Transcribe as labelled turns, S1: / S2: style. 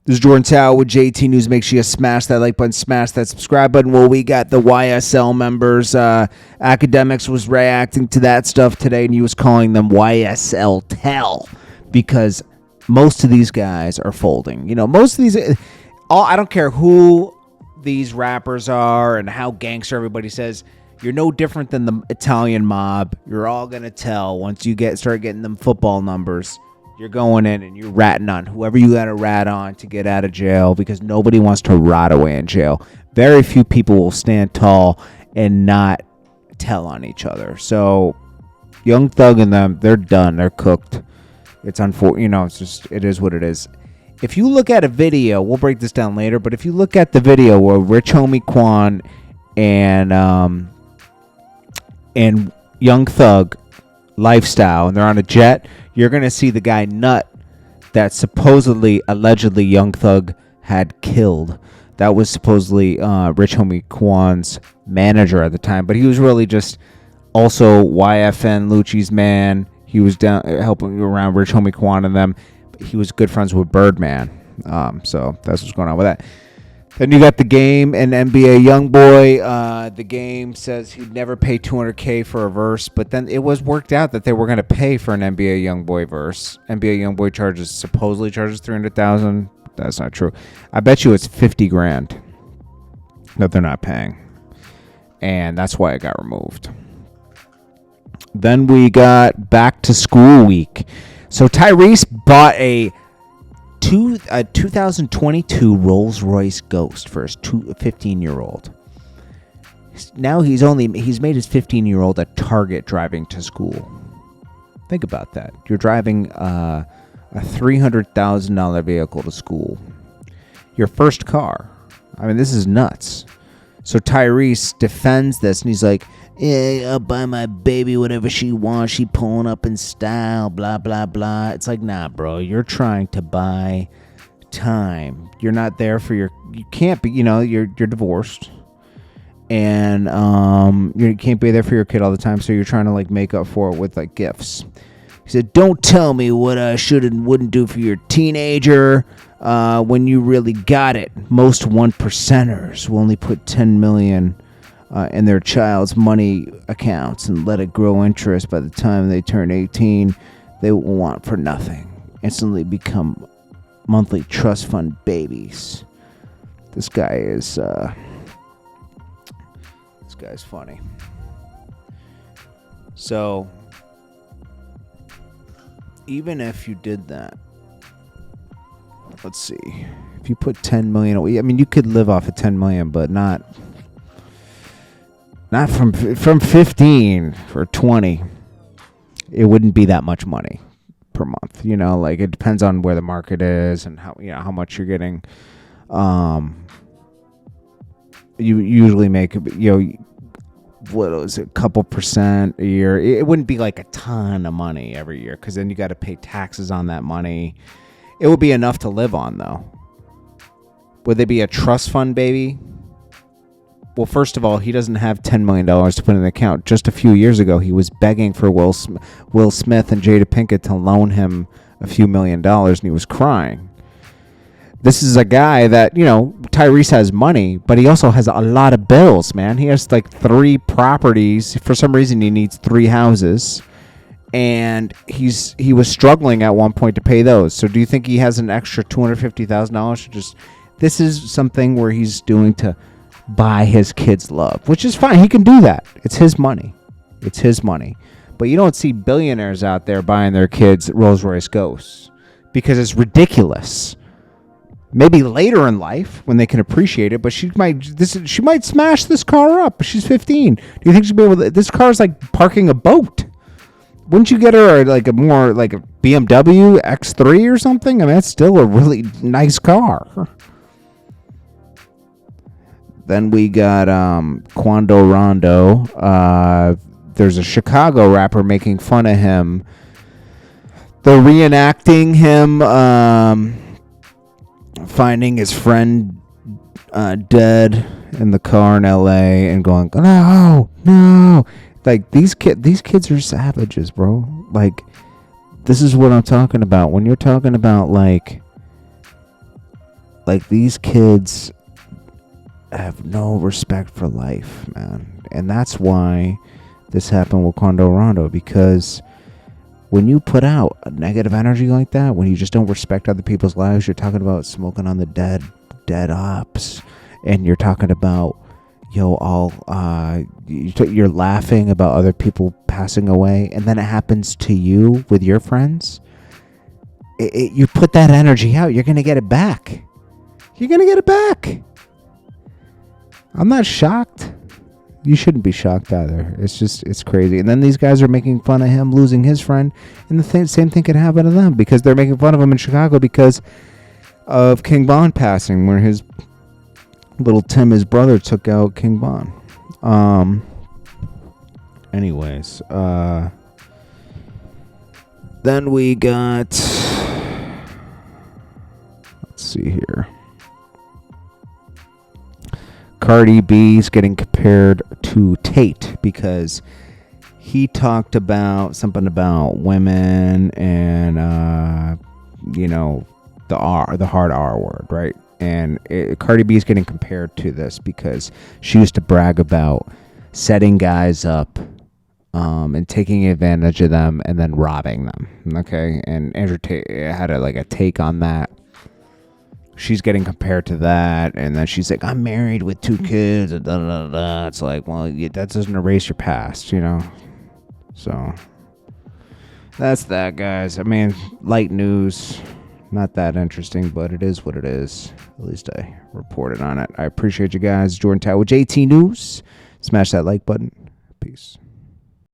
S1: This is Jordan Tower with JT News. Make sure you smash that like button, smash that subscribe button. Well, we got the YSL members. Akademiks was reacting to that stuff today, and he was calling them YSL Tell because most of these guys are folding. You know, most of these, I don't care who these rappers are and how gangster everybody says, you're no different than the Italian mob. You're all going to tell once you start getting them football numbers. You're going in and you're ratting on whoever you got to rat on to get out of jail because nobody wants to rot away in jail. Very few people will stand tall and not tell on each other. So Young Thug and them, they're done. They're cooked. It's unfortunate. You know, it is what it is. If you look at a video, we'll break this down later, but if you look at the video where Rich Homie Quan and Young Thug lifestyle and they're on a jet, you're going to see the guy Nut that allegedly Young Thug had killed. That was supposedly Rich Homie Quan's manager at the time, but he was really just also YFN Lucci's man. He was down helping around Rich Homie Quan and them. He was good friends with Birdman. So that's what's going on with that. Then you got The Game and NBA Youngboy. The Game says he'd never pay $200K for a verse, but then it was worked out that they were going to pay for an NBA Youngboy verse. NBA Youngboy supposedly charges $300,000. That's not true. I bet you it's $50,000 that they're not paying, and that's why it got removed. Then we got back to school week. So Tyrese bought a 2022 Rolls-Royce Ghost for his 15-year-old. Now he's made his 15-year-old a target driving to school. Think about that. You're driving a $300,000 vehicle to school. Your first car. I mean, this is nuts. So Tyrese defends this, and he's like, yeah, I'll buy my baby whatever she wants. She pulling up in style, blah, blah, blah. It's like, nah, bro. You're trying to buy time. You're not there for you can't be, you're divorced. And you can't be there for your kid all the time, so you're trying to, make up for it with, gifts. He said, don't tell me what I should and wouldn't do for your teenager when you really got it. Most 1%ers will only put $10 million in their child's money accounts and let it grow interest. By the time they turn 18, they will want for nothing. Instantly become monthly trust fund babies. This guy's funny. So even if you did that, let's see, if you put 10 million away, I mean, you could live off of 10 million, but not from 15 or 20. It wouldn't be that much money per month. It depends on where the market is and how much you're getting. You usually make, what was it, a couple percent a year. It wouldn't be like a ton of money every year because then you got to pay taxes on that money. It would be enough to live on, though. Would they be a trust fund baby? Well, first of all, he doesn't have $10 million to put in the account. Just a few years ago, he was begging for Will Smith and Jada Pinkett to loan him a few $1 million, and he was crying. This is a guy that, Tyrese has money, but he also has a lot of bills, man. He has 3 properties. For some reason, he needs 3 houses, and he was struggling at one point to pay those. So do you think he has an extra $250,000 to just... This is something where he's doing to buy his kids love, which is fine. He can do that. It's his money. But you don't see billionaires out there buying their kids Rolls-Royce Ghosts because it's ridiculous. Maybe later in life when they can appreciate it, but she might smash this car up. She's 15. Do you think she'll be able to? This car's like parking a boat. Wouldn't you get her a BMW X3 or something? I mean, that's still a really nice car. Then we got Quando Rondo. There's a Chicago rapper making fun of him. They're reenacting him finding his friend dead in the car in L.A. and going, no. These kids are savages, bro. This is what I'm talking about. When you're talking about Like, these kids have no respect for life, man. And that's why this happened with Quando Rondo, because when you put out a negative energy like that, when you just don't respect other people's lives, you're talking about smoking on the dead ops, and you're talking about, you're laughing about other people passing away, and then it happens to you with your friends. You put that energy out, you're gonna get it back. You're gonna get it back. I'm not shocked. You shouldn't be shocked either. It's crazy. And then these guys are making fun of him losing his friend, and the same thing could happen to them, because they're making fun of him in Chicago because of King Von passing, where his little Tim, his brother, took out King Von. Anyways, then we got, let's see here. Cardi B's getting compared to Tate because he talked about something about women and the hard R word, right? And Cardi B is getting compared to this because she used to brag about setting guys up and taking advantage of them and then robbing them. Okay, and Andrew Tate had a take on that. She's getting compared to that, and then she's like, I'm married with 2 kids, and da-da-da-da. It's like, well, that doesn't erase your past, So, that's that, guys. I mean, light news, not that interesting, but it is what it is. At least I reported on it. I appreciate you guys. JordanTower with JT News. Smash that like button. Peace.